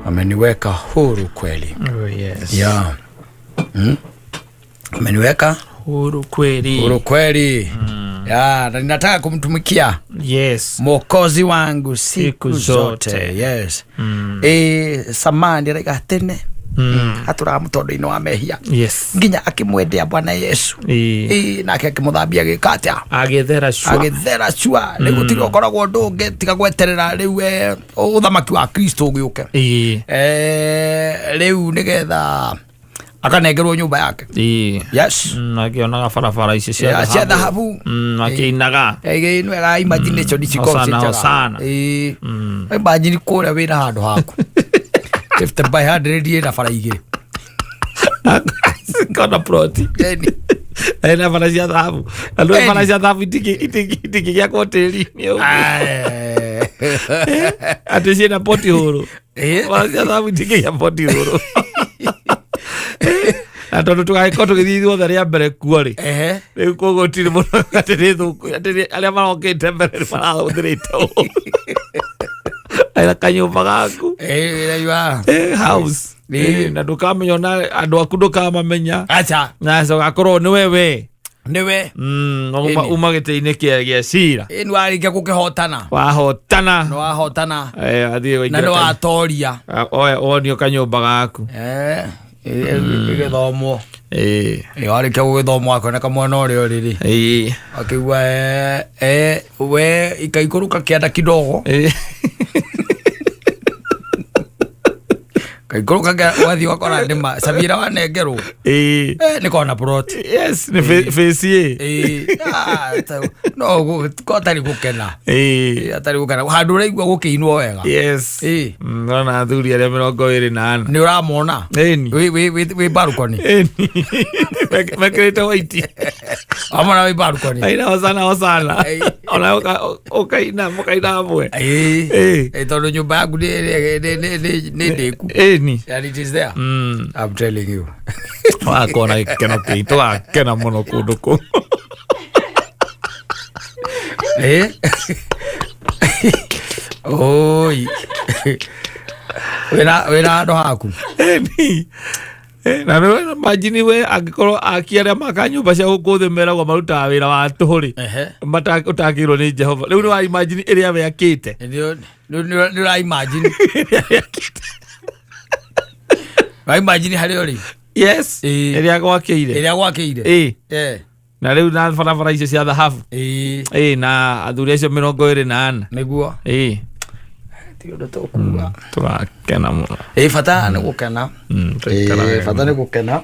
ameniweka huru kweli. Oh, yes. Yeah. Ameniweka huru kweli. Huru kweli. Yeah, na ninataka kumtumikia. Yes. Mwokozi wangu siku zote. Yes. Samani rega tene. Hatura mutondo-ini wa mehia. Yes. Nginya akimwendea Bwana Yesu. Nake akimuthambia gikatia. Agethera cua. Riu gutiri ukoragwo ndungi tiga gweterera riu uthamaki wa Kristo ugiuke. Riu nigetha akanengerwo nyumba yake. Yes. Akionaga barabara icio cia dhahabu. Akĩinaga. Nwega imagination icio sana. Imagine kuria wina handu haku. 50 by 100 na bara igiri. Kana proti. Ena bara cia dhahabu. Andu bara cia dhahabu itiki gya hoteli ni uguo. Ati ciina poti huru. Bara cia dhahabu itiki gya poti huru. Tondu tugagĩkorwo tũgĩthiĩ ithuothe rĩa mbere kuo rĩ, rĩu koguo gũtirĩ mũndũ atĩ thũku atĩ arĩa marokĩte mbere nĩ marahũthĩrĩte ũũ aira kanyũmba gaku house na ndũkamenya ona andũ aku ndũkamamenya na ũgakorwo nĩwe we uma gĩtĩ-inĩ gĩa cira nĩ warĩkia gũkĩhotana wahotana na nĩ watoria wonio kanyũmba gaku gĩthomo warĩkia gũgĩthomwo akoneka mwana ũrĩa ũrĩrĩ akĩigua we ikaikũrũka kĩanda kidogo kaikũrũka wathiĩ wakora ndĩma Savira wanengerwo nĩ kona plot. Yes, nĩ face no gũtarĩ gũkena atarĩ gũkena handũ ũraigua gũkĩinwo wega. Yes. Nona athuri arĩa 24 nĩ ũramona wĩ balcony mekĩrĩte white amona wĩ balcony aina hosana ona mũkaina hamwe tondũ nyũmba yaku nĩ ndĩku. And it is there. I'm telling you. Wakona gĩkeno kĩitũ gakena mũno kũndũ kũu. Oi. Wĩna handũ haku. Na nĩ imagine we angĩkorwo aki arĩa maka nyũmba cia gũkũ thĩ meragwo marutaga wĩra wa tũhũ rĩ ũtakĩrwo nĩ Jehova. Rĩu nĩ wa imagine ĩrĩa wekĩte. Nĩ ũra imagine wa imagine harĩa ũrĩ. Yes. Ĩrĩa gwakĩire. Na rĩu na barabara icio cia dhahabu. Na athuri acio 24 nĩguo. Ti ũndũ tũkuga. Tũrakena mũno. Bata nĩ gũkena. Bata nĩ gũkena.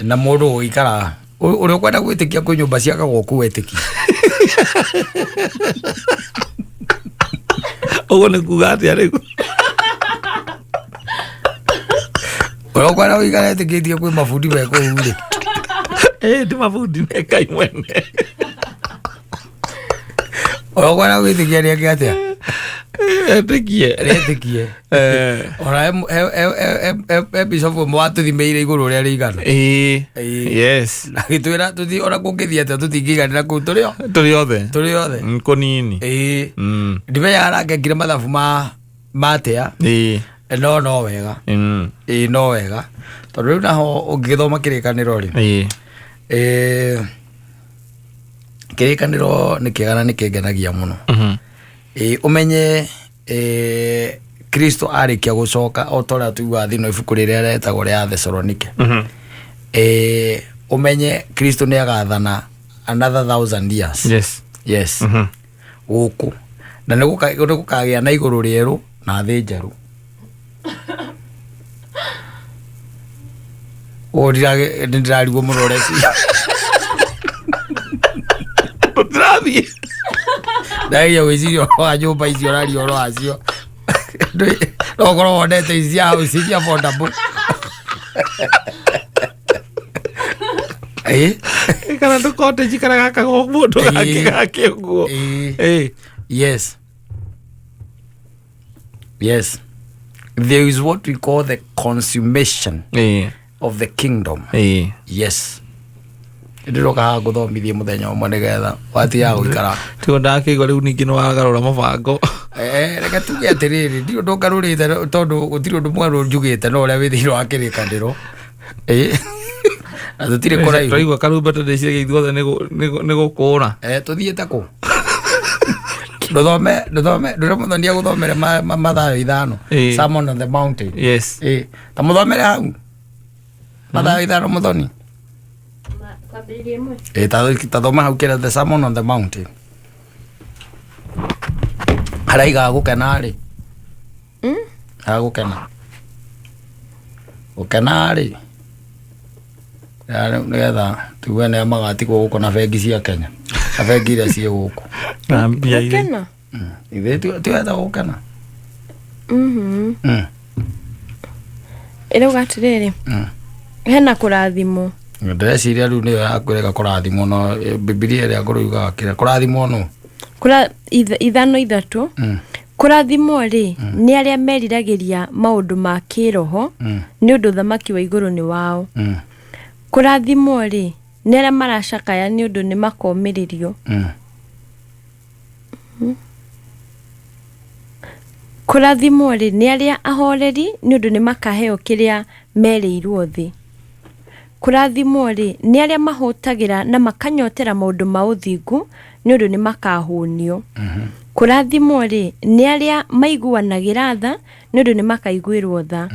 Na mũndũ ũikara ũrĩa ũkwenda gwĩtĩkia kwĩ nyũmba ciakagwo kũu wetĩkia. Ũguo nĩ kuga atĩa rĩu? Ũrĩa ũkwenda ũikara etĩkĩtie kwĩ mabundi me kũu rĩ. Ti mabundi me Ngai mwene. Ũrĩa ũkwenda gwĩtĩkia rĩake atĩa? Etĩkie. Ona bishop ũmwe watũthimĩire igũrũ ũrĩa rĩigana. Yes. Na gĩtwĩra tũthiĩ ona kũngĩthiĩ atĩa tũtingĩiganĩra kũu tũrĩ othe kũnini. Ndimenyaga arangekire mathabu ma atĩa. No wega. No wega. Tondũ rĩu naho ũngĩgĩthoma kĩrĩkanĩro rĩ. Kĩrĩkanĩro nĩ kĩega na nĩ kĩngenagia mũno. Ũmenye Kristo arĩkia gũcoka o ta ũrĩa tuugaga thĩinĩ wa ibuku rĩrĩa rĩetagwo rĩa Thesalonike. Ũmenye Kristo nĩ agathana another 1000 years. Yes. Gũkũ na nĩ gũkagĩa na igũrũ rĩerũ na thĩ njerũ. Ndirarigwo mũno reci. Tũtirathiĩ. Ndageria gwĩciria wa nyũmba icio ũraria ũhoro wacio. No ũkorwo wonete ici cia house cia affordable. Kana ndũkote njikara gaka mũndũ gake ũguo. Yes. There is what we call the consummation of the kingdom. Yes. ndiroka guthomithie muthenya umwe nigetha watiga guikara tigo ndakigwa riu ningi no wagarura mabango reke tuge atiriri ndio ndogarurite tondu gutiri undu mweru njugite no uria withiro akirikandiro na tutire kora twaigua karumba tondecire ithuothe ni gukura tuthiete ku nduthome nduria muthoni aguthomere mathayo 5 Sermon on the Mountain. Yes. Ta muthomere hau mathayo 5 muthoni ta thoma hau kira the Sermon on the Mountain haraiga gukena ri gukena ri nigetha tuwe ne magatigwo guko na bengi cia Kenya na bengi iria cie guku na mbia ile ithe tuwetha gukena ira ugatiriri hena kurathimo ndeciria riu niyo yakwireka kurathimo no Biblia iria nguruga kira kurathimo no ithano ithatu kurathimo ri ni aria meriragiria maundu ma kiroho ni undu thamaki wa iguru ni wao kurathimo ri ni aria maracakaya ni undu ni makomiririo kurathimo ri ni aria ahoreri ni undu ni makaheo kiria mereirwo thi kurathimo ri ni aria mahutagira na makanyotera maundu ma uthingu ni undu ni makahunio kurathimo ri ni aria maiguanagira tha ni undu ni makaiguirwo tha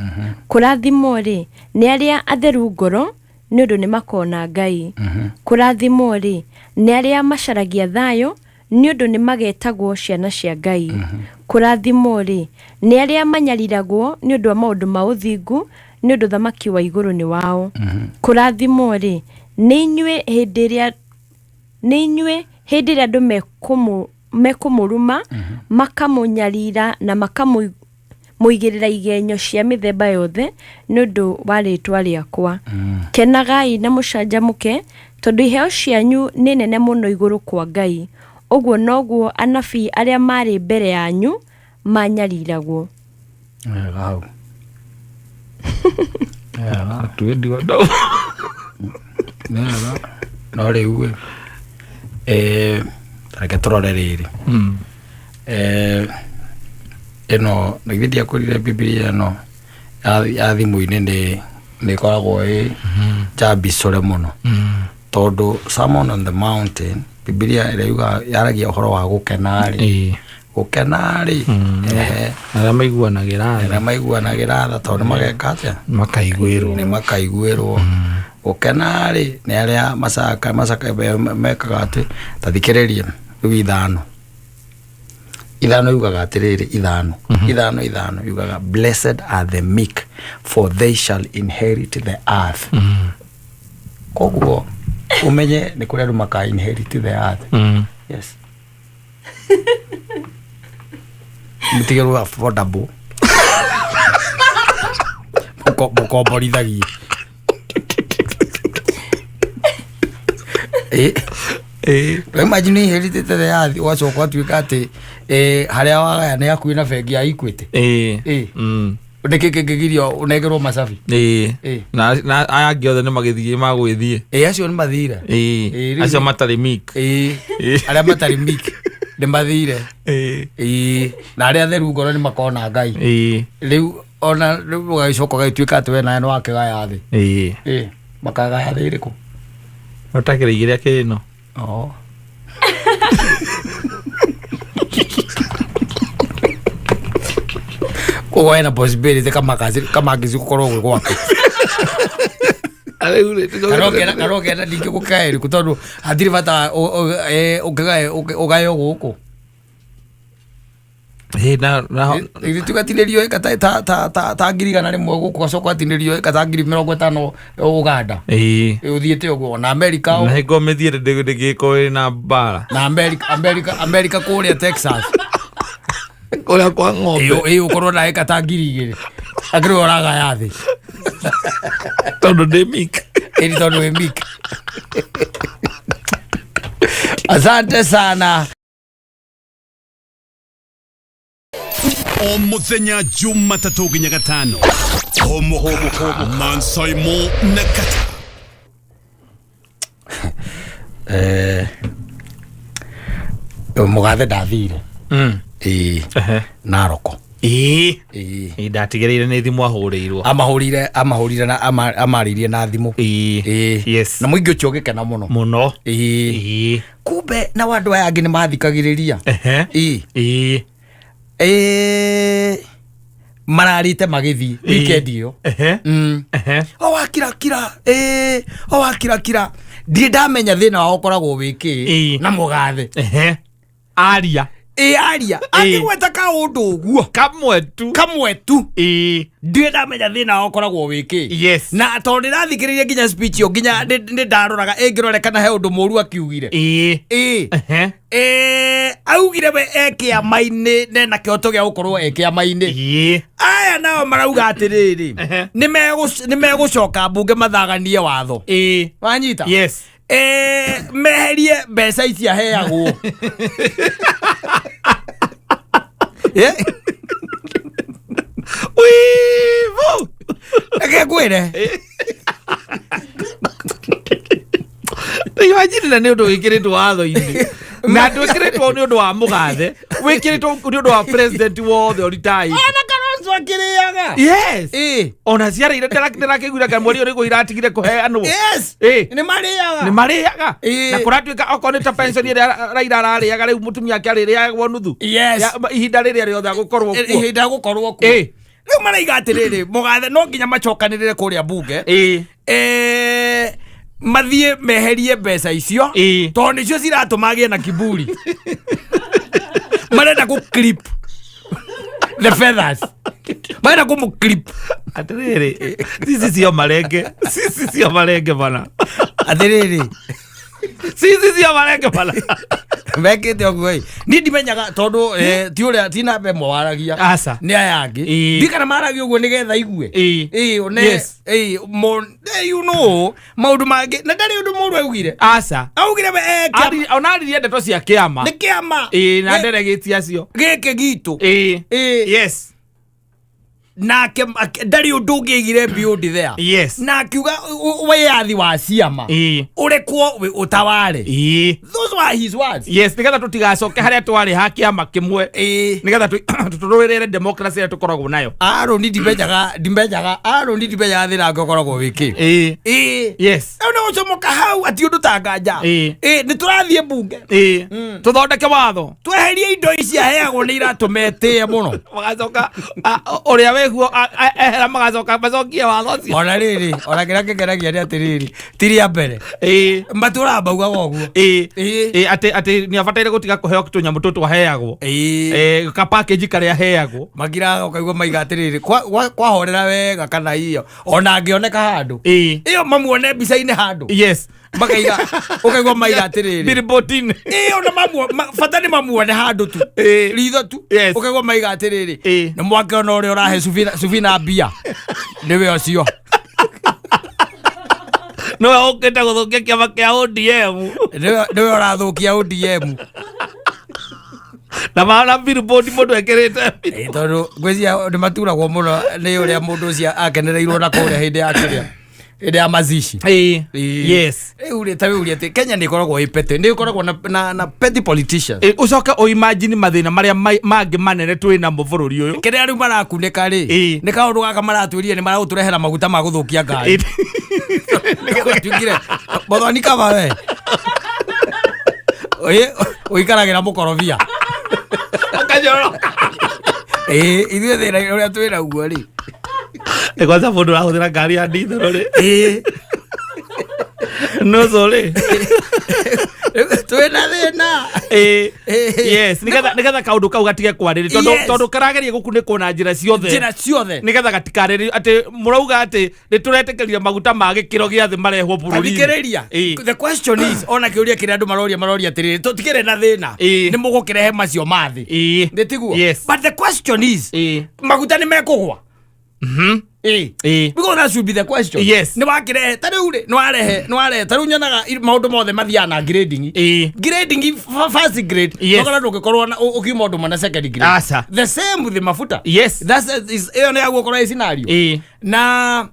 kurathimo ri ni aria atheru ngoro ni undu ni makona Ngai kurathimo ri ni aria macaragia thayo ni undu ni magetagwo ciana cia Ngai kurathimo ri ni aria manyariragwo ni undu wa maundu ma uthingu ni undu thamaki wa iguru ni wao kurathimo ri ni inyue hindi ria andu mekumuruma makamunyarira na makamuigirira igenyo cia mithemba yothe ni undu wa ritwa riakwa kenagai na mucanjamuke tondu iheo cianyu ni nene muno iguru kwa Ngai uguo noguo anabii aria mari mbere yanyu manyariragwo hau tuendiwa ndo no riu reke turore riri ino ngidia kurire Biblia no ya thimu-ini ni koragwo jabicore muno tondu Sermon on the Mountain Biblia irauga yaragia uhoro wa gukenari aria maiguanagira tha tondu mageka atia makaiguirwo gukenari ni aria macaka mekaga ati tathikiririe riu ithano yugaga atiriri ithano yugaga blessed are the meek for they shall inherit the earth koguo umenye ni kuria andu maka inherit the earth yes mutigeru affordable mukomborithagie imagine inherit the earth wacoka tuika ati haria wagaya ni akuĩ na bengi ya Equity ndikĩgirio unegerwo macabi na aya angĩ othe nĩ magĩthiĩ magwĩthiĩ acio nĩ mathire acio matarĩ mik arĩa matarĩ mik nĩ mathire na arĩa atheru ngoro nĩ makona Ngai rĩu ona rĩu ũgagĩcoka ũgagĩtuĩka atĩ we nawe nĩ wakĩgaya thĩ makagaya thĩ ĩrĩkũ ũtakĩrĩ igĩrĩa kĩno koguo hena possibility kama angĩci gũkorwo gwĩ gwake karogenda ningĩ gũkaĩrĩ kũ tondũ hatirĩ bata ũgayo gũkũ tugatinĩrio ta ngiri igana rĩmwe gũkũ gacoka gatinĩrio ta ngiri 50 Uganda ũthiĩte ũguo na Amerika na hingo mĩthiĩre ndĩgĩkorwo na mbara na Amerika kũrĩa Texas kũrĩa kwa ng'ombe ũkorwo na eka ta ngiri 2 akĩrĩ ũragaya thĩ tondũ ndĩ mik tondũ wĩ mik. Asante sana. O muthenya Jumatatu nginya Gatano Mansai Mo Nakata mugathe ndathire Naroko ndatigereire nä thimå ahå amahårire na amaririe na thimå na muingi ucio ugikena muno muno kumbe na wandu aya angi ni mathikagiriria mararite magithii weekend iyo o wakira ndi ndamenya thina wao koragwo wiki na mugathe aria angĩgweta kaũndũ ũguo kamwe tu ndi ndamenya thina wao koragwo wiki na tondũ ndĩrathikĩrĩria nginya speech yo nginya nĩ ndaroraga ĩngĩrorekana he ũndũ mũru akiugire augire we ekĩama-inĩ nena kĩhoto gĩa gũkorwo ekĩama-inĩ aya nao marauga atĩrĩrĩ nĩ megũcoka mbunge mathaganie watho wanyita meherie mbeca ici aheagwo wivu akekwire imagine nä å ndå wä kä rä two watho-inä na ndå kä rä two nä å ndå wa må gathe wä kä rä two nä å ndå wa president wothe oritai ona ciarä ire ndärakä guiraga mweri å rä gå iratigire kå heanwo nä marä aga na kå ratuä ka okorwo nä ta pension ä rä a Raila ararä aga rä u må tumia akä arä rä agwo nuthu ihinda rä rä a rä othe agå korwo kuo rä u maraiga atä rä rä må gathe no nginya macokanä rä re kå rä a mbunge mathiä meherie mbeca icio tondå nä cio ciratå magä na kiburi marenda gå clip the feathers marenda gå må clip atä rä rä cici cio marenge bana atä rä rä cici cio marenge bana meke te oguo ni ndimenyaga tondu ti uria ti na mbe mwaragia aca ni aya angi ndi kana maragia uguo nigetha igue you know maundu mangi na ndari undu muru augire aca augire we ona aririe ndeto cia kiama ni kiama na nderegeti acio gike gitu yes nake ndari undu ngigire build there na akiuga wayathi wa ciama urekwo utaware those were his words nigetha tutigacoke haria twari ha kiama kimwe nigetha tuturwirire democracy ya tukoragwo nayo Aaron ndimenyaga thina ngokoragwo wiki no ucomoka hau ati undu tanganja ni turathie mbunge tuthondeke watho tweherie indo ici aheagwo ni iratumete muno magacoka uria weguo ehera magacoka macokie watho cio ona riri ona kira kigeragia ni atiriri tiria mbere matura mbauga goguo ati ni abataire gutiga kuheo tunyamu tutu aheagwo ka package karia aheagwo magira ukaigua maiga atiriri kwa horera wega kana iyo ona angioneka handu iyo mamuone mbica-inĩ handu makaiga ukaigua maiga atiriri billboard-inĩ ona fatani mamuone handu tu ritho tu ukaigua maiga atiriri ni mwake ona uria urahe Sufina mbia niwe ucio no ukenda guthukia kiama kia ODM niwe urathukia ODM na maana billboard mundu ekirite tondu ngwiciria ni maturagwo muno ni uria mundu ucio akenereirwo na kuria hindi ya kiria ende ya mazishi uri tawe uri ati Kenya ni koragwo ipete ni koragwo na petty politicians ucoka o imagine mathina maria mangi manene twina mu bururi uyu kire ari marakuneka ri ni kaundu gaka maratwirie ni maraguturehera maguta ma guthukia ngari tugire bothoni kama we uikaragira mukorobia akajoro ithuĩ thĩna ũrĩa twĩna guo rĩ kwanza mũndũ ũrahũthĩra ngari ya ndithero rĩ noco rĩ twĩna thĩna nĩgetha kaũndũ kau gatige kwarĩrĩ tondũ karageria gũkunĩkwo na njĩra ciothe nĩgetha gatikarĩrĩ atĩ mũrauga atĩ nĩtũretĩkĩria maguta ma gĩkĩro gĩa thĩ marehwo bũrũri-inĩ. The question is ona kĩũria kĩrĩa andũ maroria atĩrĩrĩ tũtigĩre na thĩna nĩ mũgũkĩrehe macio mathĩ ndĩtiguo but the question is maguta nĩ mekũgwa because that should be the question. Ni wakirehe tariu ri ni warehe tariu nyonaga maundu mothe mathiana na grading first grade nokora ndugikorwo ukiuma undu mana second grade the same with the mafuta that's is iyo ni aguo korwo scenario na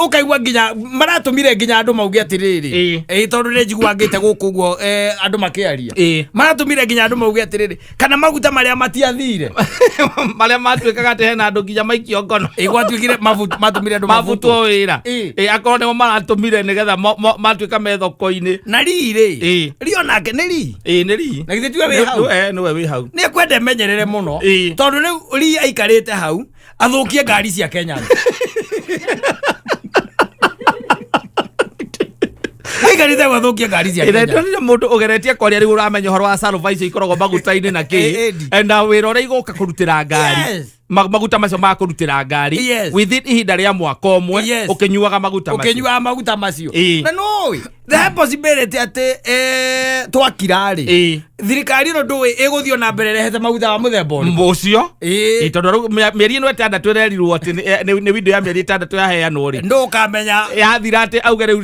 ukaigua nginya maratumire nginya andu mauge atiriri tondu ni njiguangite guku guo andu makiaria maratumire nginya andu mauge atiriri kana maguta maria matiathire maria matuikaga ati hena andu nginya maikio ngono gwatuikire matumire andu mavutwo wira akorwo nimo maratumire nigetha matuika me thoko-ini na riri rio nake ni ri na githe tiwe wi hau niwe wi hau ni kwende menyerere muno tondu riu ri aikarite hau athukie ngari cia Kenya aikarite gwathukia ngari cia Kenya ire mundu ugeretie kwaria riu uramenya horo wa salvation ikoragwo maguta-ini na ki enda wira uria igoka kurutira ngari maguta macio ma kurutira ngari within ihinda ria mwaka umwe ukinyuaga maguta macio na no the possibility ati twakirari thirikari no ndui iguthio na mbere rehete maguta wa muthemba ucio tondu mieri ino 6 twererirwo ati ni window ya mieri 6 yaheanwo ri ndu ukamenya yathira ati auge riu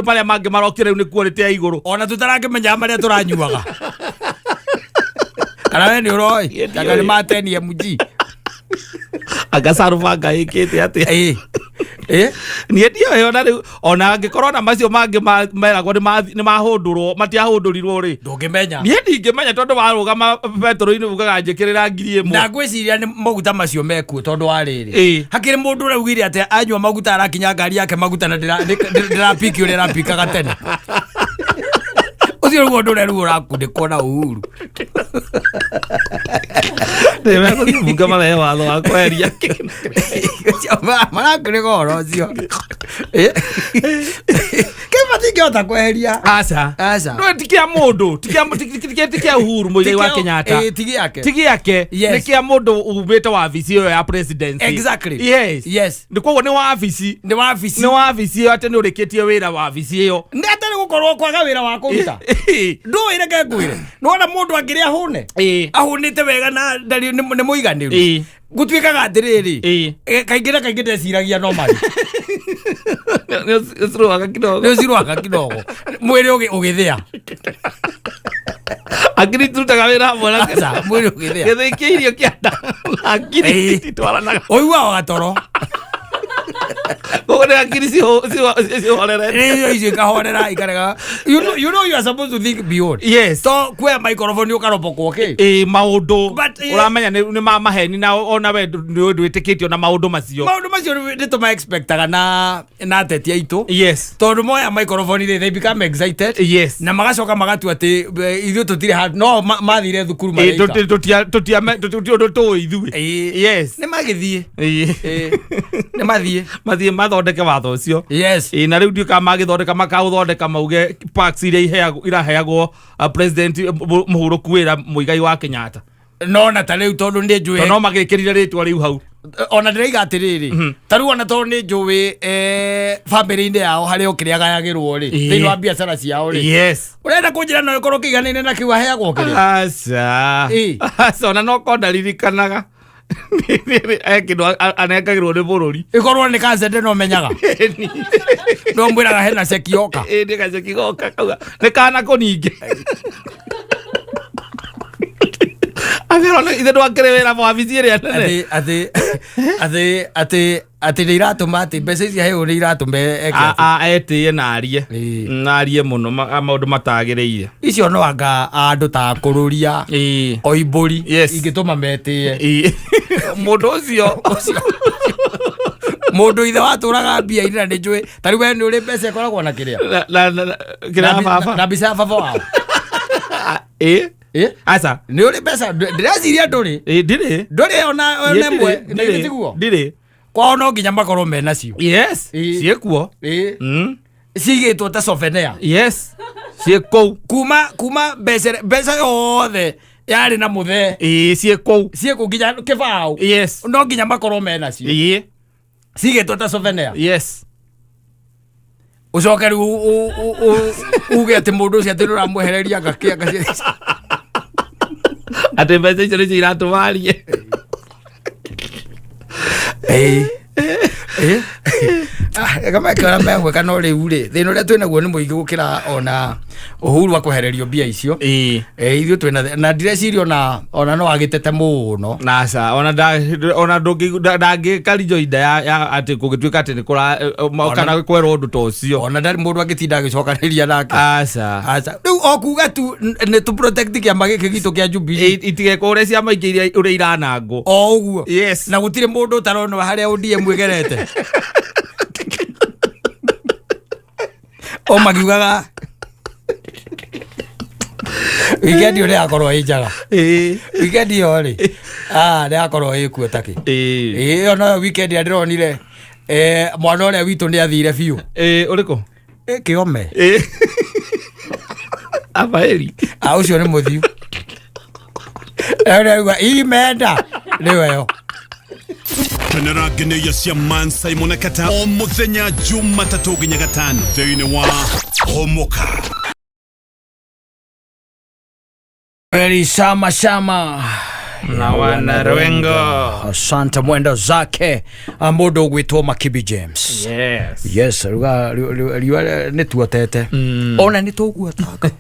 maria mangi marokire riu ni quality ya iguru ona tutarangimenya maria turanyuaga kana we ni uroi kana ni mateni mg agasaruva ngaikite ati ni ndio yona riu ona angikorwo na macio mangi meragwo ni mahundurwo matiahundurirwo ri ndungimenya ni ndingimenya tondu warugama petro-ini ugaga njikirira 1000 na ngwiciria ni maguta macio mekuo tondu wa riri hakiri mundu raugire ati anywa maguta arakinya ngari yake maguta na ndirapiki uri rapikaga tene ucio ruo ndure ruo rakundikwo na uhuru Deve kuvuga male watho wa kweria marakure goro ucio kimatingihota kweheria aca no tikia mundu tikia uhuru muigai wa Kenyatta tigi yake ni kia mundu ubite wabici yo ya presidency exactly yes ndikwo ni wabici ati ni urikitie wira wabici yo ndetari gukorwo kwaga wira wa kuruta nduire ngengwire nona mundu angiria hune ahunite wega na ndari ni muiganiru gutwikaga atiriri kaingire ndeciragia no mari niciruaga kidogo mwiri ugithia akiri turutaga wira hamwe na kesa mwiri ugithia githiki irio kianda akiri titwaranaga oigua wagatoro Kogone akiri si horera. Icio ikahorera ikarega. You know you are supposed to think beyond. Yes. So kwe microphone ukarobokwo okay. Maundu. Uramenya ni maheni na ona we ndwitikitio na maundu macio. Maundu macio ni tuma expectaga na teti aitu. Yes. Tondu moya microphone they become excited. Yes. Na magacoka magatu ati ithu tutire hard no mathire thukuru malaika. Tutia ithu. Yes. Ni magithie. Ni mathie mathondeke watho ucio. Yes. Na riu ndika magithondeka makauthondeka mauge parks iria iraheagwo president muhuruku wira muigai wa Kenyatta. No na ta riu tondu ndi njui. No magikirire ritwa riu hau. Ona ndiriga atiriri taru ona tondu ni njui family inde yao hari okiriagayagirwo ri thini wa biacara ciao ri. Yes. Urenda kunjira no ikorwo kiganine na kiwa heagwo kiri. Asa ona no kondaririkanaga ekindu anekagirwo ni bururi ikorwo ni kancende no menyaga no mwiraga hena ceki yoka ndi ka ceki yoka kauga ni kana kuninge agarona ithe ndwakirewera wabici iria nene ati ni iratuma ati mbeca icio heo ni iratume etie narie muno maundu matagiriire icio no anga andu ta kururia oiburi ingituma metie mundu ucio mundu ithe waturaga mbia ina ni njui tari we ni uri mbeca ikoragwo na kiria na mbica ya baba wao asa ni uri mbeca ndiraciria nduri nduri ona nemwe ndigitiguo ndiri kwao no nginya makorwo mena cio. Yes. Ciekuo. Cigitwo ta souvenir. Yes. Cieko. Kuma mbeca yothe yari na muthe. Cieko. Cieko nginya kibao. Yes. No nginya makorwo mena cio. Cigitwo ta souvenir. Yes. Ucoke uge ati mundu ucio ati nuramwehereria ngakianga ati mbeca icio nicio iratumarie kama kana megwe kana uri ure thino ria twina guo ni muingi gukira ona uhuru wa kuhererio mbia icio ithu twina na direcirio ona no agitete muno na sa ona ndongi karijo ida ya ati kugituika ati ni kura kana kwero undu to cio ona ndari mundu agitinda agicokaniria nake aca riu okuga tu ni tu protect kia magike gitu kia Jubilee itige kore cia maingi uri iranango o uguo yes na gutire mundu utarona haria ODM mwegerete o magiugaga weekend ore akorwo ijaga weekend ore ne akorwo ikuo taki ona weekend ndironire mwana ore witu ni athire biu uriko kiome abaeri ucio ni muthiu ere imenda niweyo Tenera geneya cia Man Simon Kata o muthenya Jumatatu nginya Gatano thĩinĩ wa Homoka. Very shama na wana Rwengo. Asante mwendo zake mundu gwitwo Makibi James. Yes ruga ni tuotete ona ni tuguataga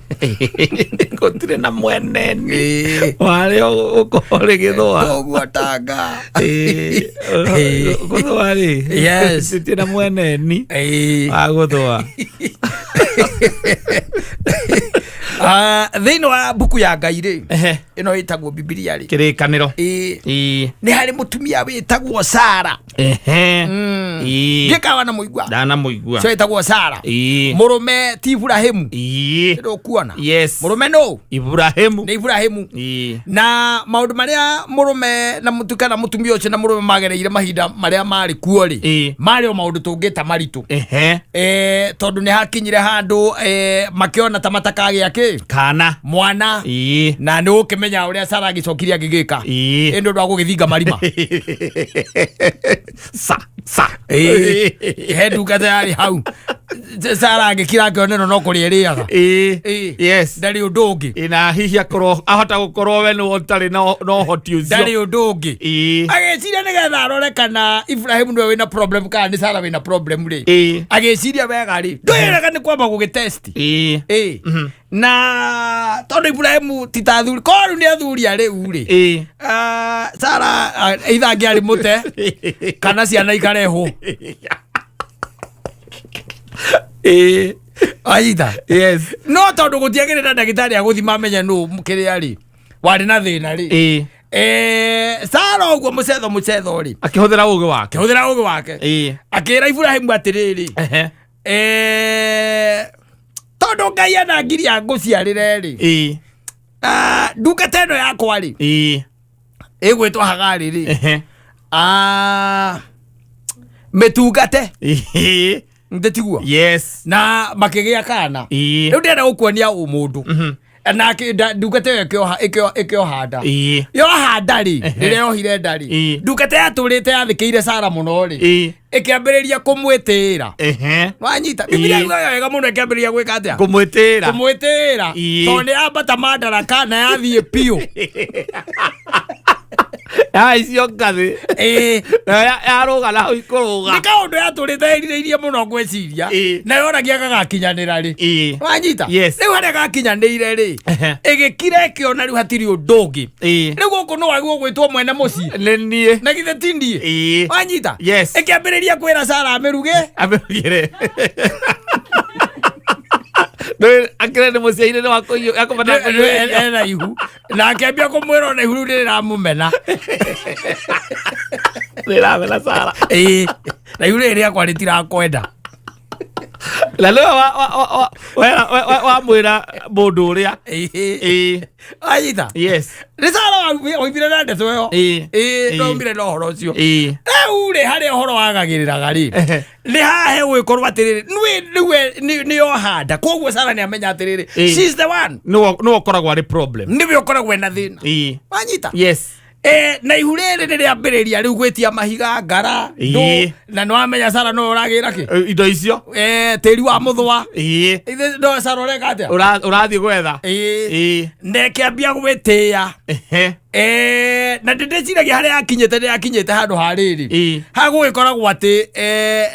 ngotire na mweneni wale ukore githwa tuguataga wale yes tira mweneni aguthwa thĩinĩ wa buku ya Ngai rĩ ĩno ĩtagwo Biblia rĩ kĩrĩkanĩro nĩ harĩ mũtumia wĩtagwo Sara ngĩkawa na mũigua ndana mũigua so ĩtagwo Sara mũrũme ti Ibrahimu ndio kuona mũrũme no Ibrahimu nĩ Ibrahimu na maũndũ marĩa mũrũme na mũtukana mũtumia ũcio na mũrũme magereire mahinda marĩa marĩ kuo rĩ marĩ o maũndũ tũngĩta maritũ tondũ nĩ hakinyire handũ makĩona ta matakagĩa kĩ kana mwana na nĩ ũkĩmenya ũrĩa Sara agĩcokirie agĩgĩka ĩndĩ ũndũ wa gũgĩthinga marima he ndungata yarĩ hau Sara agĩkira akĩona no kũrĩa ĩrĩaga yes ndarĩ ũndũ ũngĩ na hihi akorwo ahota gũkorwo we nĩ ũtarĩ no ũhoti ũcio ndarĩ ũndũ ũngĩ agĩciria nĩgetha arore kana Ibrahimu nĩwe wĩna problem kana nĩ Sara wĩna problem rĩ agĩciria wega rĩ ndwĩraga nĩ kwamba gũgĩtest na tondũ Ibrahimu ti ta thuri korũ nĩ athuri arĩu rĩ Sara either angĩarĩ mũte kana ciana ikarehwo aitha yes no tondu gutiagire na ndagitari aguthima amenya no mukire ari wari na thina ri Sara uguo mucetho ri akihuthira ugi wake akira Ibrahimu atiriri tondu Ngai ana ngiri ya nguciarire ri ndungata ĩno yakwa ri igwitwo Hagari ri metungate ndetigua yes na makĩgĩa kana rĩu ndĩrenda gũkuonia ũmũndũ na ndungata ĩyo ĩkĩohanda yohanda rĩ rĩrĩa yohire nda rĩ ndungata yatũrĩte yathĩkĩire Sara mũno rĩ ĩkĩambĩrĩria kũmwĩtĩĩra wanyita Biblia ĩyo wega mũno ĩkĩambĩrĩria gwĩka atĩa kũmwĩtĩĩra tondũ nĩ yambata madaraka na yathiĩ piũ icio ngathĩ yarũga na hau ikũrũga nĩ kaũndũ yatũrĩte ĩrirĩirie mũno gwĩciria na yoragia gagakinyanĩra rĩ wanyita rĩu harĩa gakinyanĩire rĩ ĩgĩkira ĩkĩona rĩu hatirĩ ũndũ ũngĩ rĩu gũkũ no wagwo gwĩtwo mwene mũciĩ nĩ niĩ na githĩ ti ndiĩ wanyita ĩkĩambĩrĩria kwĩra Sara amĩrugĩre akĩrĩ nĩ mũciĩ-inĩ wakũbata ena ihu na akĩambia kũmwĩra ona ihu rĩu rĩramũmena rĩramena Sara na ihu rĩrĩ rĩakwa rĩtirakwenda na rĩu wamwĩra mũndũ ũrĩa anyita nĩ Sara waumire na ndeto ĩyo ndaumire na ũhoro ũcio rĩu rĩ harĩa ũhoro wagagĩrĩraga rĩ nĩ hahe gwĩkorwo atĩrĩrĩ nĩ yohanda koguo Sara nĩ amenya atĩrĩrĩ she's the one nĩwe ũkoragwo arĩ problem nĩwe ũkoragwo ena thĩna wanyita na ihurere nä rä ambä riu gwetia mahiga ngara na nä wamenya Sara no å ki indo icio tä wa må thwa no Sara å reka atä å rathiä gwetha neke ambia gwä tä a na ndä ndä ciragia harä akinyä te nä akinyä te handå harä rä hagå gä koragwo atä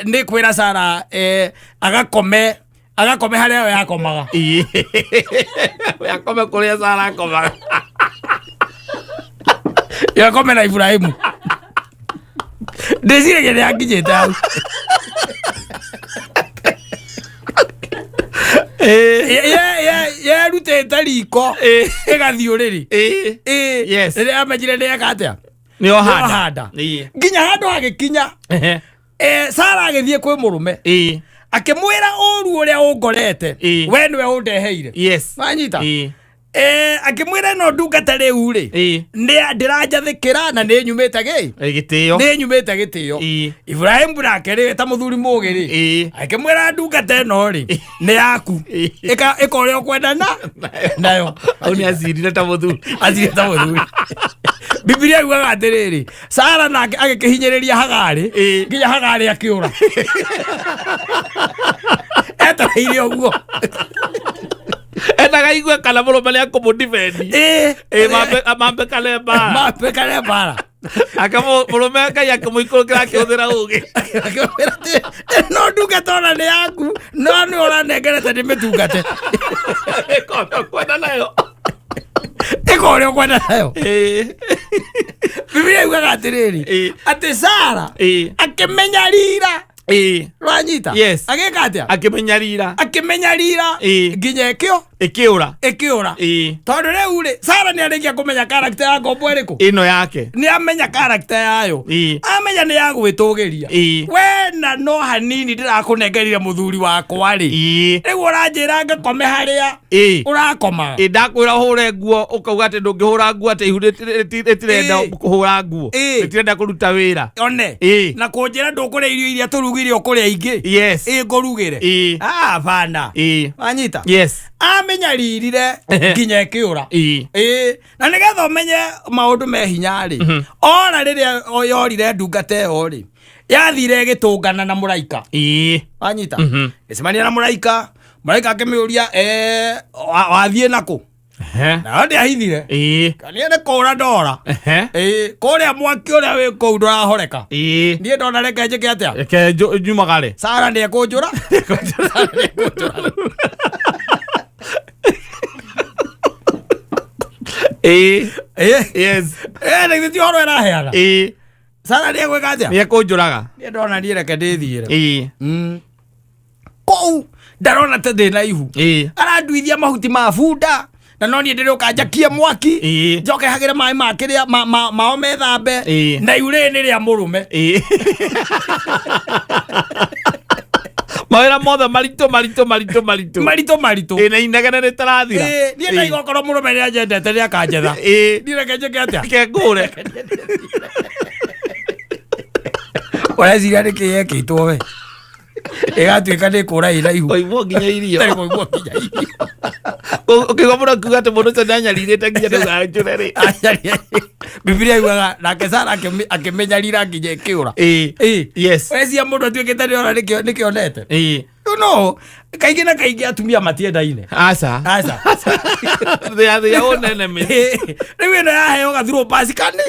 nä kwä ra Sara agakome harä a we yakomaga yakome kå rä a Sara akomaga yakome na Ibrahimu ndä ciragia nä akinyä te hau yerutä te riko ä gathiä å rä ri rä rä amenyire nä eka atä a nä ohanda nginya handå hagä kinya Sara agä thiä kwä må rå me akä mwä ra å ru å rä a å ngorete we nä we å ndeheire wanyita akä mwä ra no ndungata rä u rä ndä ranjathä kä ra na nä nyumä te nä nyumä te gä tä o Ibrahimu nake rä ta må thuri må gä rä akä mwä ra ndungata ä no rä nä yaku ä ka å rä a å kwendana nayo au nä acirire ta må thuri Biblia yugaga atä rä rä Sara nake agä kä hinyä rä ria Hagarä nginya Hagarä akä å ra etereire å guo endaga igue kana må rå me nä akå må ndibendi mambe kale mbara må rå me Ngai akä må ikå rå kä ra akä hå thä ra å gä no ndungata ona nä yaku no nä å ranengerete ndä mä tungate kwenda nayo ä ka å rä a å kwenda nayo Biblia yugaga atä rä rä atä Sara akä menya rira rwanyita agä ka atä a akä menya rira nginya ä kä å ra tondå rä u rä Sara nä arä kia kå menya karakta ya ngombo ä rä kå ä no yake nä amenya karakta yayo amenya nä ya gwä tå gä ria wena no hanini ndä rakå nengerire må thuri wakwa rä rä u å ranjä ra ngakome harä a å rakomaga ndakwä ra hå re nguo å kauga atä ndå ngä hå ra nguo atä ihu rä tirenda kå hå ra nguo rä tirenda kå ruta wä ra one na kå njä ra ndå kå rä a irio iria tå rugire å kå rä a ingä ngå rugä re bana wanyita amenya ririre nginya ä kä å ra na nä getha å menye maå ndå me hinya rä ona rä rä a yorire ndungata ä yo rä yathire ä gä tå ngana na må raika wanyita gä cemania na må raika akä mä å ria wathiä nakå na ndä ahithire kanä nä kå ra ndora kå rä a mwaki å rä a wä kå u ndå rahoreka niä ndona reke njä ke atä a reke njumagare Sara nä ekå njå ra nä gä ti horo ä raheana Sara nä egwä ka atä a nä ekå njå raga niä ndona niä reke ndä thiä re kå u ndarona te thä na ihu aranduithia mahuti ma bunda na no niä ndä rä å kanjakia mwaki njoke hagä re maä makä rä a mao methambe na iu rä nä rä a må rå me mawä ra mothe maritå na inegene rä tarathira niä ndaigokorwo må rå me nä anjendete nä akanjetha niä reke njä ke atä a ke ngå re å reciria nä kä yekä two we ä gatuä ka nä kå ra ä raihu koiguo nginya irio å å kä gwa må no kiuga atä må ndå å cio nä anyarithä te nginya ndå ganjå re rä Biblia yugaga nake Sara akä menya rira nginya ä kä å ra weciria må ndå atuä kä te nä ona nä kä onete no kaingä na kaingä atumia matiendaine aca thä a å nene mä rä u ä no yaheo gathurå pasikani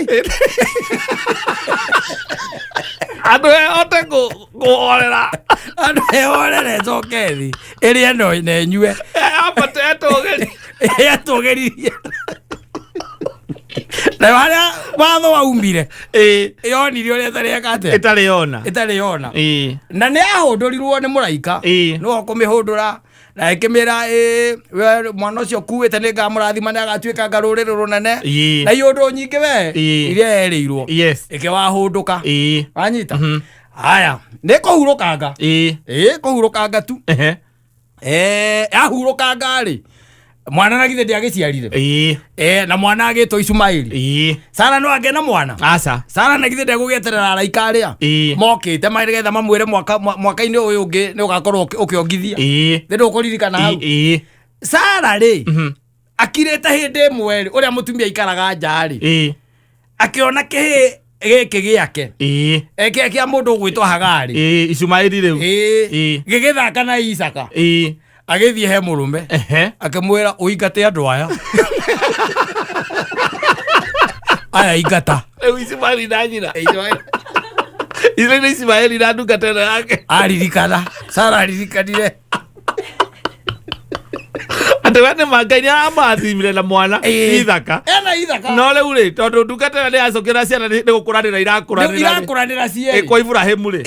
andå ehote kå horera andå ehorere njoke thi ä rä eno nenyue ambate etå geririe nayo harä a watho waumire yonire å rä a ĩtarĩ eka atä ĩtarĩ yona na nä ahå ndå rirwo nä må raika nä wo kå mä hå ndå ra na ä kä mä ra mwana å cio kuä te nä ngamå rathima nä agatuä ka ngarå rä rå rå nene na iå ndå nyingä we iria erä irwo ä kä wahå ndå ka wanyita haya nä kå hurå kanga kå hurå kanga tu yahurå kanga rä mwana na githe ndä ciarire na mwana agä two Ishumaili Sara no agä na mwana Sara na githe ndä gå gieterera araika arä a mokä te marä getha mamwä re mwaka-inä å yå å ngä nä å gakorwo å kä ongithia thä ndå kå ririkana hau Sara rä akirä te hä ndä ä mwe å rä a må tumia ikaraga nja rä akiona ke geke giake eke kia mundu gwitwa Hagari Ishumaeli riu gigithaka na Isaka agithie he murume akimwira uingate andu aya aya ingata Ishumaeli na nyina Ishumaeli na ndungata yake aririkana Sara aririkanire ande wane Ngai amathimire na mwana Ithaka no riu ri tondu ndungata ni acokera ciana ni gukuranira irakuranira cie kwa Ibrahimu ri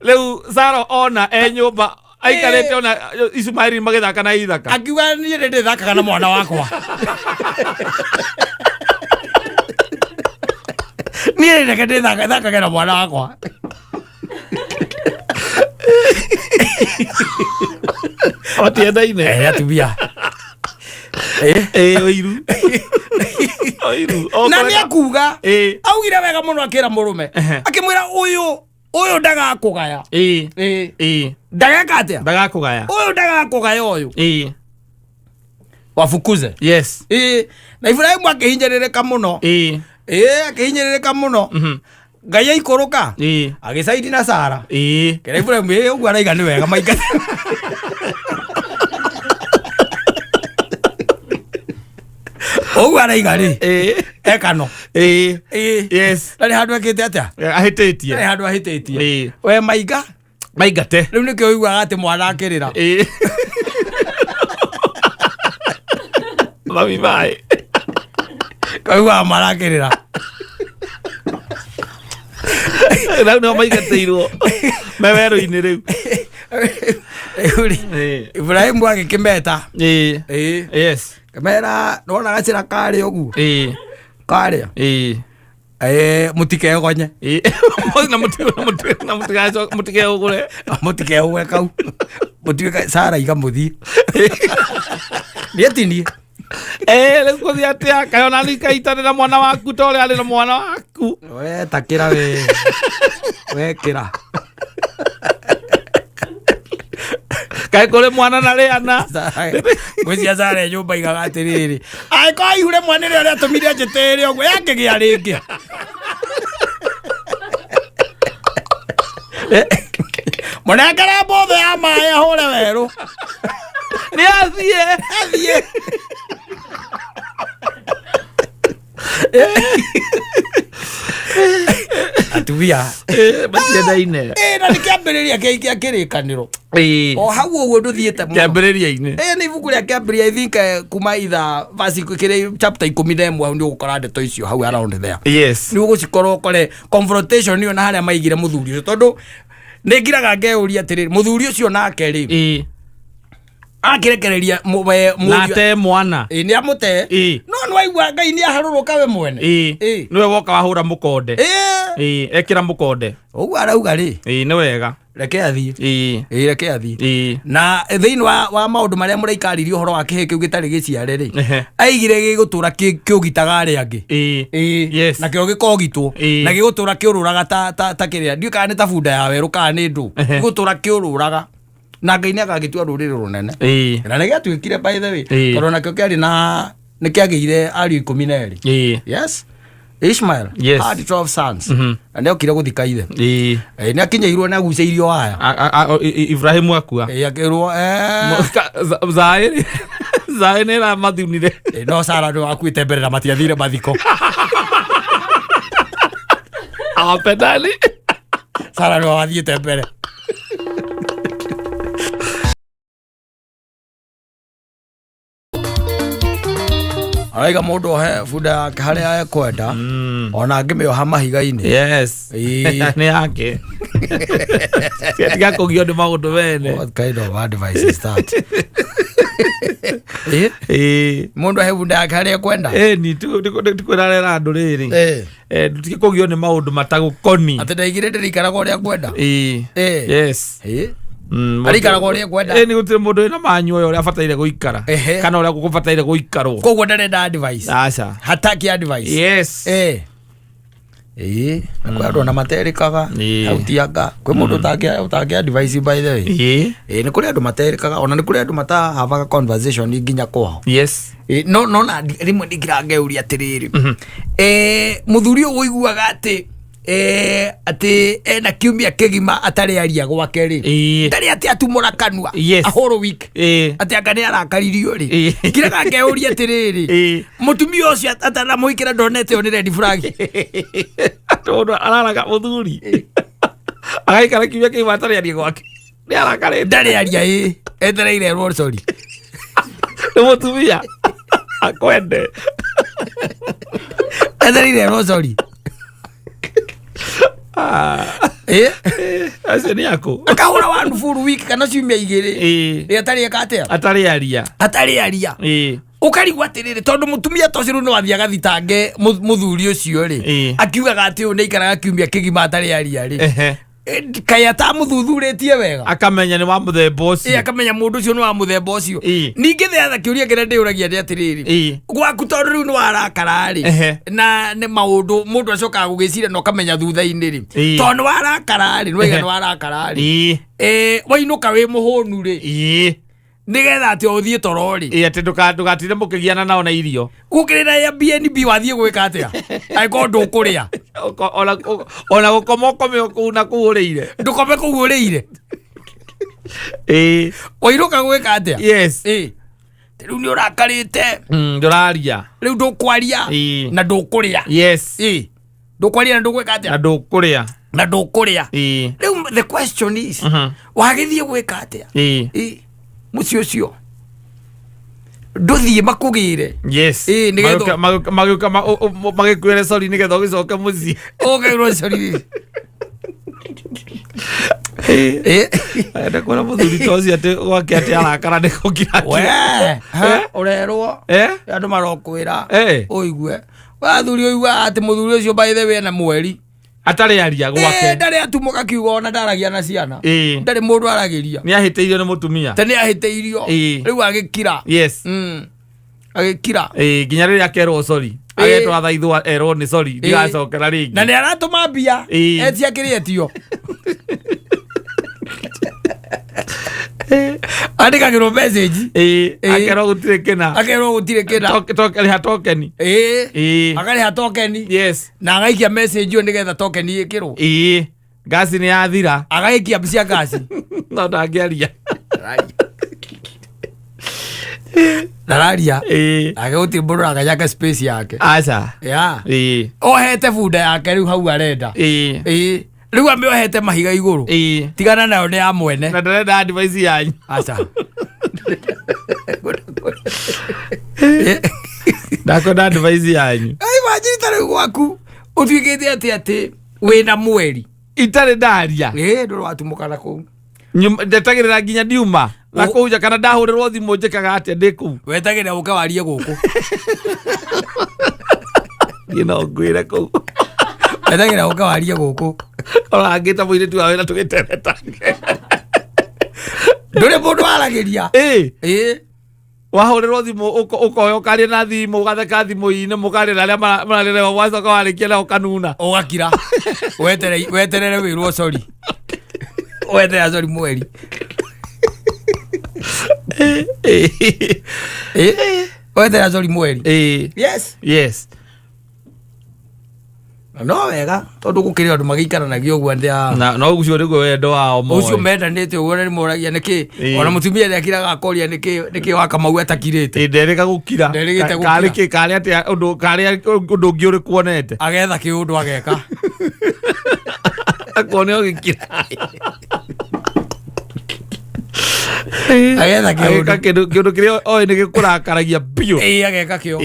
riu Sara ona nyumba aikarete ona Ishumaeli magithaka na Ithaka akiuga ni ndi thakaga na mwana wakwa ni ndi thakaga na mwana wakwa otiendaine atubia oiru na ni akuga augire wega muno akira murume akimwira uyu ndagakugaya ndagaka ndagakugaya uyu ndagakugaya uyu wafukuze yes na Ibrahimu akihinyeririka muno akihinyeririka muno Ngai aikuruka agicaidi na Sara kera Ibrahimu ugu araiga ni wega maika ugu araiga ri ekano yes nari handu akite atia ahititie nari handu ahititie we maigate riu nikio uiguaga ati mwana akirira mami mai kaiguaga marakirira rau no maigateirwo meweru-ini riu Ibrahimu agikimeta yes kamera nona gacira kari ugu kari mutikegonye na mutikeugure mutikeugure kau mutike Sara iga muthii nietini rĩu kũthiĩ atĩa kaĩ ona nĩikaitanĩra mwana waku ta ũrĩa arĩ na mwana waku we takĩra wekĩra kaĩ kũrĩ mwana na rĩana gwĩcia Sara nyũmba igaga atĩrĩrĩ angĩkorwo ihure mwana ũrĩa atũmire njĩtĩĩre ũguo yakĩgĩa rĩngĩ mũnengere mbũthũ ya maĩ ahũre werũ nĩ athiĩ atubia matiendaine na nĩ kĩambĩrĩria gĩa kĩrĩkanĩro o hau ũguo ndũthiĩte mũno kĩambĩrĩria-inĩ nĩ ibuku rĩa kĩambĩrĩria I think kuma either verse kĩrĩ chapter 11 hau nĩ ũgũkora ndeto icio hau around there yes nĩ ũgũcikorwo kore confrontation ĩyo na harĩa maigire mũthuri ũcio tondũ nĩ ngiraga ngeuria atĩrĩrĩ mũthuri ũcio nake rĩ akirekereria nate mwana nĩ amũte no nĩ waigua Ngai nĩ aharũrũka we mwene nĩwe woka wahũra mũkonde ekĩra mũkonde ũguo arauga rĩ nĩ wega reke athiĩ na thĩinĩ wa maũndũ marĩa mũraikaririe ũhoro wa kĩhĩ kĩu gĩtarĩ gĩciare rĩ aigire gĩgũtũra kĩũgitaga arĩa angĩ na kĩo gĩkogitwo na gĩgũtũra kĩũrũraga ta kĩrĩa ndiũĩ kana nĩ ta bunda ya werũ kana nĩ ndũ gĩgũtũra kĩũrũraga na Ngai nĩagagĩtua rũrĩrĩ rũnene na nĩgĩatuĩkire by the way tondũ nakĩo kĩarĩ na nĩkĩagĩire ariũ 12 yes Ishmael had 12 sons na nĩokire gũthika ithe nĩakinyĩirwo nĩ agucĩirio haya Ibrahimu akua akĩrwo zaĩ nĩ ĩramathunire no Sara nĩ wakuĩte mbere na matiathire mathiko awapendani Sara nĩ wathiĩte mbere araiga mũndũ ohe bunda yake harĩa ekwenda ona angĩmĩoha mahiga-inĩ yes nĩ yake tiga kũgio nĩ maũndũ mene what kind of advice is that mũndũ ohe bunda yake harĩa ekwenda ni tikwĩrarera andũ rĩrĩ tũtige kũgio nĩ maũndũ matagũkoni atĩ ndaigire ndĩrĩikaraga ũrĩa ngwenda yes arikaraga ũrĩa ngwenda nĩ gũtirĩ mũndũ wĩna manyuoya ũrĩa abataire gũikara kana ũrĩa gũbataire gũikarwo koguo ndarenda advice aca hataki advice yes kwa ndo na materikaga autianga kwe mundu utakia device by the way ni kuri andu materikaga ona ni kuri andu havaga conversation nginya kwao no na rimwe ndingirangeuria atiriri muthuri uyu uiguaga ati ati ena kiumia kigima atari aria gwake ri ndari ati atumura kanua a whole week ati akani arakaririo ri kiraga ngeuria atiriri mutumia ucio atana muikira ndonete oni red flag atondo araraga muthuri agaikara kiumia kigima atari aria gwake ni arakare ndari aria ethereire rwo sorry ni mutumia akwende ethereire rwo sorry acio ni ako akahura wandu full week kana ciumia igiri atari akatea atari aria ukarigwa atiriri tondu mutumia tociru no athia gathitange muthuri ucio ri akiugaga ati une ikaraga kiumia kigima atari aria ri kaya ta muthuthuritie wega akamenya ni wa muthemba ucio akamenya mundu ucio ni wa muthemba ucio ningi thea kiuria kire ndiuragia ndi atiriri gwaku tondu riu ni warakara ri na ni maundu mundu acoka gugicira no kamenya thutha-ini ri tondu warakara ri nwega ni warakara ri wainuka wi muhunu ri nigetha ati uthie torori ati ndugatire mukigiana nao na irio gukirira ya BNB wathie gwika atia aiko ndukuria ona gukoma ukome kuna kuureire ndukome kuureire wairuka gwika atia riu ni urakarite nduraria riu ndukwaria na ndukuria ndukwaria na ndugwika atia na ndukuria riu the question is wagithie gwika atia mucio ucio nduthie makugire nigetho magikwire sorry nigetho gicoke muci ogeirwo sorry enda kuona muthuri toci ati gwake ati arakara ni kukira urerwo andu marokwira uigue wathuri uigue ati muthuri ucio by the way na mweri atari aria gwake ndari atumuka kiugo ona ndaragia na ciana ndari mundu aragiria ni ahiteirio ni mutumia tani ahiteirio riu agikira agikira ginya riria akerwo sorry agetwa thaithwa erwo ni sorry ndigacokera ringi na ni aratuma mbia etia kirietio andikagirwo message akerwo gutire kina tokeni akariha tokeni na agaikia message iyo nigetha tokeni ikirwo gasi ni yathira agaikia cia gasi no ndangiaria nararia ageuti mburu agayaka space yake acha ohete bunda yake riu hau arenda riu amiohete mahiga iguru tigana nayo ni ya mwene na ndarenda advice yanyu acha ndakona advice yanyu wajirita riu gwaku utwikite ati wina mweri itari ndaria ndoro watumukana kuu ndetagirira nginya ndiuma na kuja kana ndahurirwo thimu njikaga atia ndi kuu wetagirira uka warie guku ngwire kuu wetagirira uka warie guku ora ngita mwire tu awira tugiteretange ndure mundu aragiria wahurirwo thimu ukoyo karia na thimu ugatheka thimu-ini mukarira aria mararira wacoka warikia na ukanuna ugakira weterere wirwo sorry weterere sorry mweri weterere sorry mweri no wega tondu gukiri andu magiikaranagia uguo no ucio niguo wendo wao mo ucio mendanite uguo ni moragia niki ona mutumia ni akiraga akoria niki wakamau atakirite ndereka gukira kari ati undu ungi uri kuonete agetha kiundu ageka akone ogikira agetha kiundu kiria oi ni gikurakaragia biu ageka kio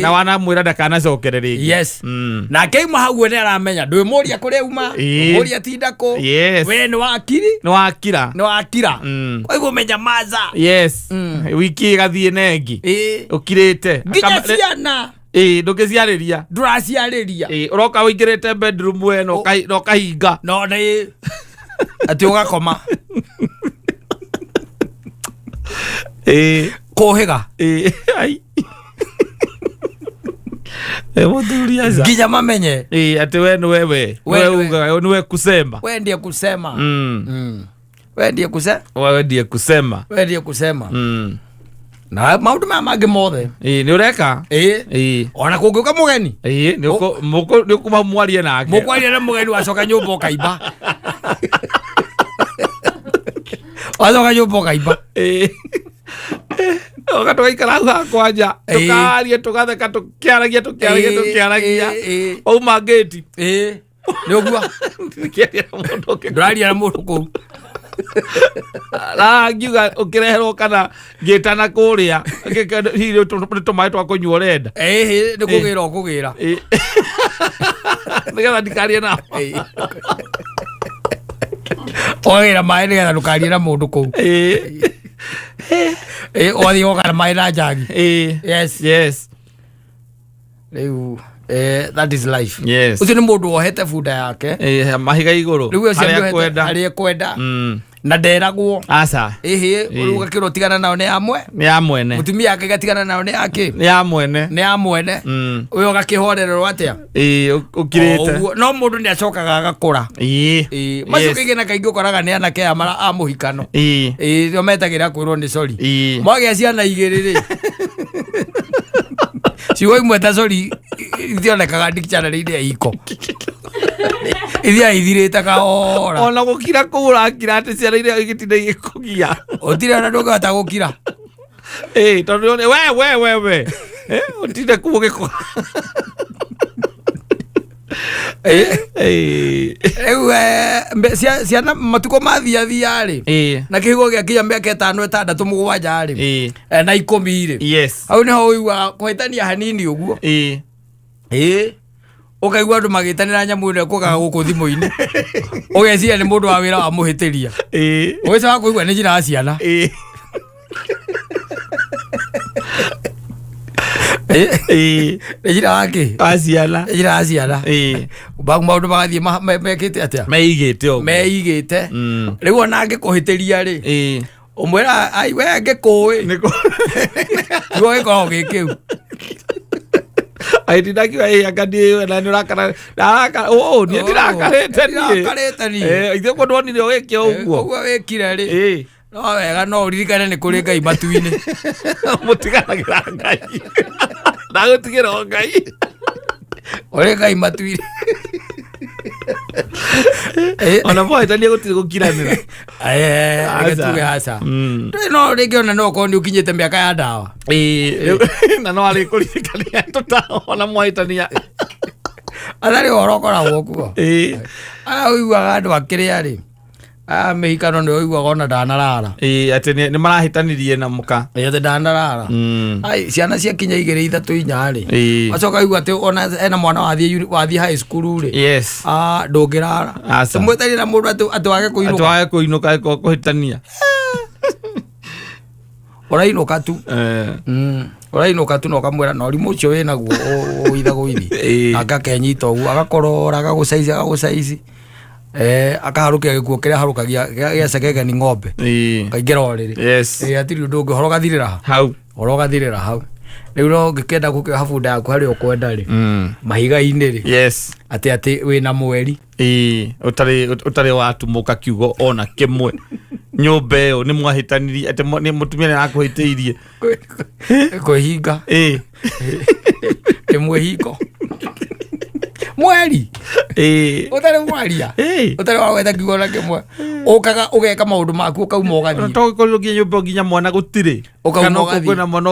na wana mwira ndakanacokere ringi na keima hau ni aramenya ndwi muria kuria uma muria tindako we ni wakira kwa hivyo menya maza wiki gathie nengi ukirite nginya ciana ndukiciariria nduraciariria uroka wingirite bedroom we no kahinga no ni ati ugakoma kuhiga ai Muthuri aca nginya mamenye ati we ni wewe ugaga ni we kusema wendie kusema wendie kusema na maundu maya mangi mothe ni ureka ona kungiuka mugeni ni ukuma mwarie nake mukwaria na mugeni wacoka nyumba ukaiba wacoka nyumba ukaiba Tukatugaikara hau hakwanja tukaria tugatheka tukiaragia ouma ngĩti nĩ ũguo ndũraria na mũndũ kũu ngiuga ũkĩreherwo kana ngĩtana kũrĩa nĩ tũmaĩ twa kũnyua ũrenda nĩ kũgĩra ũkũgĩra nĩgetha ndikarie nao ũgĩra maĩ nĩgetha ndũkarie na mũndũ kũu othi ogana maĩ na njagi yes rĩu that is life yes ucio nĩ mũndũ wohete bunda yake mahiga igũrũ harĩa ekwenda na nderagwo aca rĩu gakĩrwo tigana nao nĩ ya mwene mũtumia yake gatigana nao nĩ yake nĩ ya mwene ũyũ gakĩhorererwo atĩa ũkirĩte no mũndũ nĩ acokaga agakũra macio kaingĩ na kaingĩ ũkoraga nĩ anake aya a mũhikano nĩo metagĩra kwĩrwo nĩ cori mwagĩa ciana igĩrĩ rĩ ciugo imwe ta cori ithionekaga dictionary-inĩ ya iko ithia ithirĩte kahora ona gũkira kũu ũrakira atĩ ciana iria igĩtinda igĩkũgia ũtirĩ ona ndũngĩhota gũkira tondũ we ũtinde kũu ũgĩkũga rĩu ciana matukũ mathiathia-rĩ na kĩhigo gĩakinya mĩaka 5 6 7-rĩ na 10-rĩ hau nĩho ũiguaga kũhĩtania hanini ũguo ũkaigua andũ magĩtanĩra nyamũ ĩno ĩkũgaga gũkũ thimũ-inĩ ũgeciria nĩ mũndũ wa wĩra wa mũhĩtĩria ũgĩcoka kũigua nĩ njĩra ya ciana nĩ njĩra wake aciana njĩra ya ciana maũndũ magathiĩ mekĩte atĩa meigĩte rĩu ona angĩkũhĩtĩria-rĩ ũmwĩra we ngĩkũĩ guo gĩkoragwo gĩ kĩu aitinakiwa akadi na nurakana niĩ ndirakarĩte niĩ ithuĩ mũndũ onire ũgĩkia ũguo ũguo wĩkire rĩ no wega no ũririkane nĩ kũrĩ Ngai matu-inĩ mũtiganagĩra Ngai ndagũtigĩra Ngai ũrĩ Ngai matu-inĩ ona mohĩtania gũtirĩ gũkiranĩra tuge aca no rĩngĩ ona no korwo nĩ ũkinyĩte mĩaka ya ndawa na no arĩkũririkania tũtawa ona mohĩtania atharĩ ũhoro ũkoragwo kuo ũiguaga andũ akĩrĩa-rĩ mĩhikano nĩ ũiguaga ona ndanarara atĩ nĩ marahĩtanirie na mũka atĩ ndanarara ciana ciakinya 2 3 4-rĩ wacoka igua atĩ ona ena mwana wathiĩ high school-rĩ ndũngĩrara mwĩtania na mũndũ atĩ wage kũinũka kũhĩtania ũrainũka tu na ũkamwĩra na ũrimũ ũcio wĩnaguo ũithagũithi nake akenyita ũguo agakorora agagũcaici akaharũkia gĩkuo kĩrĩa harũkagia gĩa Sekengeni ng'ombe kaingĩra ũrĩrĩ atirĩ ũndũ ũngĩ ũhoro ũgathirĩra hau rĩu no ngĩkenda gũkĩoha bunda yaku harĩa ũkwenda-rĩ mahiga-inĩ-rĩ atĩ wĩna mweri ũtarĩ watumũka kiugo ona kĩmwe nyũmba ĩyo nĩ mwahĩtanirie atĩ nĩ mũtumia nĩ arakũhĩtĩirie kwĩhinga kĩmwĩhingo mweri ũtarĩ mwaria ũtarĩ wa gwetha kiugo na kĩmwe ũkaga ũgeka maũndũ maku ũkauma ũgathiĩ togĩkorwo nginya nyũmba nginya mwana gũtirĩ ũkauma ũgathiĩ kwĩna mwana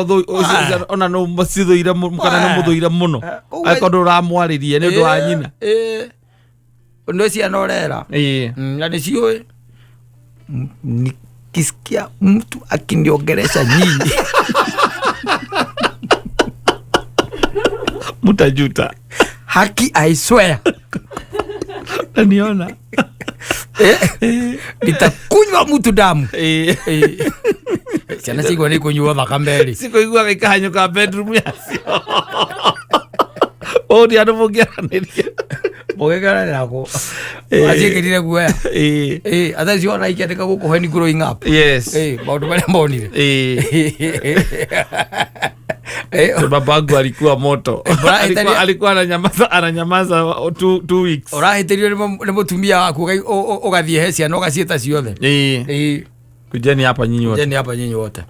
ona no macithũire kana no mũthũire mũno angĩkorwo ndũramwarĩria nĩ ũndũ wa nyina ndio ciana ũrera na nĩ ciũĩ nikisikia mtu akiniongelesha nyinyi mtajuta haki I swear niona nitakunywa mtu damu ciana cigua nĩ kũnyua thakame-rĩ cikũiguaga ikahanyũka bedroom yacio ũũ nĩ andũ mũngĩaranĩria mũgĩkaranĩra kũ aciĩkĩrire guoya atha ciona ikĩandĩka gũkũ when growing up maũndũ marĩa monire babangu alikuwa moto. Alikuwa ananyamaza 2 weeks. Urahitirio ni mutumia waku ugathie hecia no gacieta ciothe. Kujeni hapa nyinyi wote. Kujeni hapa nyinyi wote.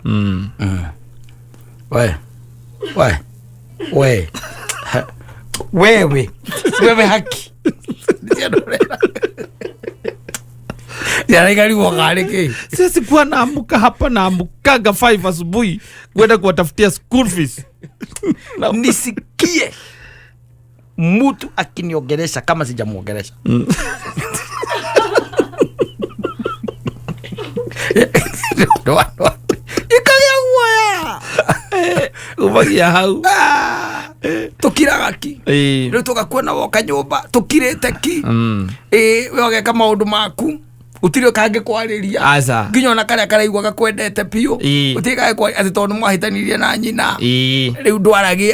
Wewe haki. Yana gari wakareke. Sisi kwa naamka hapa naamkaga 5 asubuhi kwenda kuwatafutia school fees. Nisikie mtu akiniongelesha kama sijamuongelesha. Ikalia uwaya. Ubagia hau. Tukiragaki. Leo tukakuona woka nyumba tukirete ki. Wewe kama maundu maku utirio kange kwariria. Aza. Nginya na kare karaigwaga kwendete pio. Utigae kwa ati tondu mwahitanirie na nyina. Riu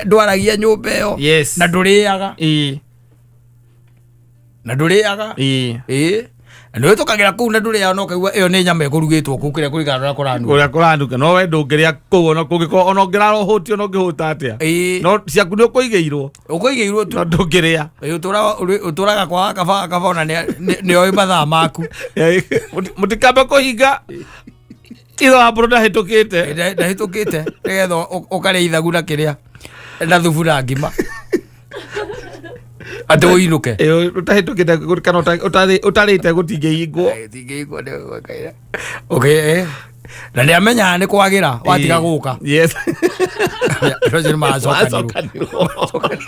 ndwaragia nyumba iyo. Na nduriaga. Na nduriaga. Ndio tukagira kuu na nduriaga no kaigua iyo ni nyama ikurugitwo ku kire kuri gara kuranduka no we ndungiria ku no kugiko ono ngiraro huti ono ngihuta atia no ciaku ni ukuigeirwo tu no ndungiria uturaga kwa kaba na ni oi mathaa maku mutikambe kuhinga itho abro ndahitukite nigetha ukare ithaguna kiria na thubu na ngima ate uinuke utahitukite kana utarite gutingihingwo ndio kaira okay na ndio amenya ni kwagira watiga guka yes Roger mazoka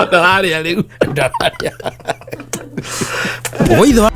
ndararia riu oitho